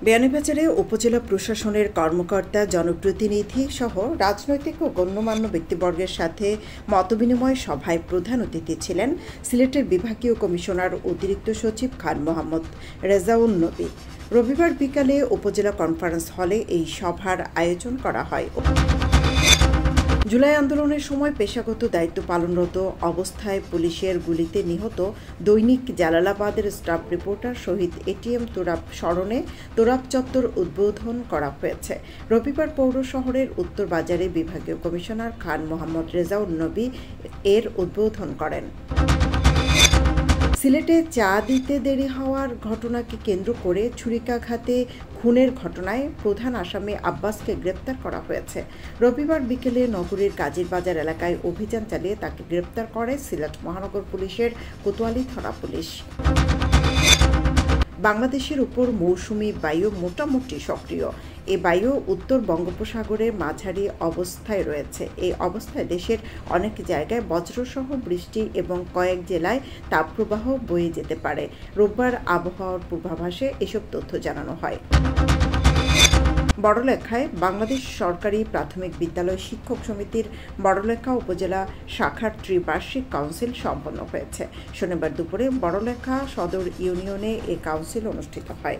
বিয়ানীবাজারে উপজেলা প্রশাসনের কর্মকর্তা, জনপ্রতিনিধি সহ রাজনৈতিক ও গণ্যমান্য ব্যক্তিবর্গের সাথে মতবিনিময় সভায় প্রধান অতিথি ছিলেন সিলেটের বিভাগীয় কমিশনার অতিরিক্ত সচিব খান মোহাম্মদ রেজাউন নবী। রবিবার বিকালে উপজেলা কনফারেন্স হলে এই সভার আয়োজন করা হয়। জুলাই আন্দোলনের সময় পেশাগত দায়িত্ব পালনরত অবস্থায় পুলিশের গুলিতে নিহত দৈনিক জালালাবাদের স্টাফ রিপোর্টার শহীদ এটিএম তোরাব স্মরণে তোরাব চত্বর উদ্বোধন করা হয়েছে। রবিবার পৌর শহরের উত্তর বাজারে বিভাগীয় কমিশনার খান মোহাম্মদ রেজাউন নবী এর উদ্বোধন করেন। সিলেটে চা দিতে দেরি হওয়ার ঘটনাকে কেন্দ্র করে ছুরিকাঘাতে খুনের ঘটনায় প্রধান আসামি আব্বাসকে গ্রেপ্তার করা হয়েছে। রবিবার বিকেলে নগরীর কাজীরবাজার এলাকায় অভিযান চালিয়ে তাকে গ্রেপ্তার করে সিলেট মহানগর পুলিশের কোতোয়ালি থানা পুলিশ। বাংলাদেশের উপর মৌসুমি বায়ু মোটামুটি সক্রিয়। এই বায়ু উত্তর বঙ্গোপসাগরের মাঝারি অবস্থায় রয়েছে। এই অবস্থায় দেশের অনেক জায়গায় বজ্রসহ বৃষ্টি এবং কয়েক জেলায় তাপপ্রবাহ বয়ে যেতে পারে। রোববার আবহাওয়ার পূর্বাভাসে এসব তথ্য জানানো হয়। বড়লেখায় বাংলাদেশ সরকারি প্রাথমিক বিদ্যালয় শিক্ষক সমিতির বড়লেখা উপজেলা শাখার ত্রিবার্ষিক কাউন্সিল সম্পন্ন হয়েছে। শনিবার দুপুরে বড়লেখা সদর ইউনিয়নে এ কাউন্সিল অনুষ্ঠিত হয়।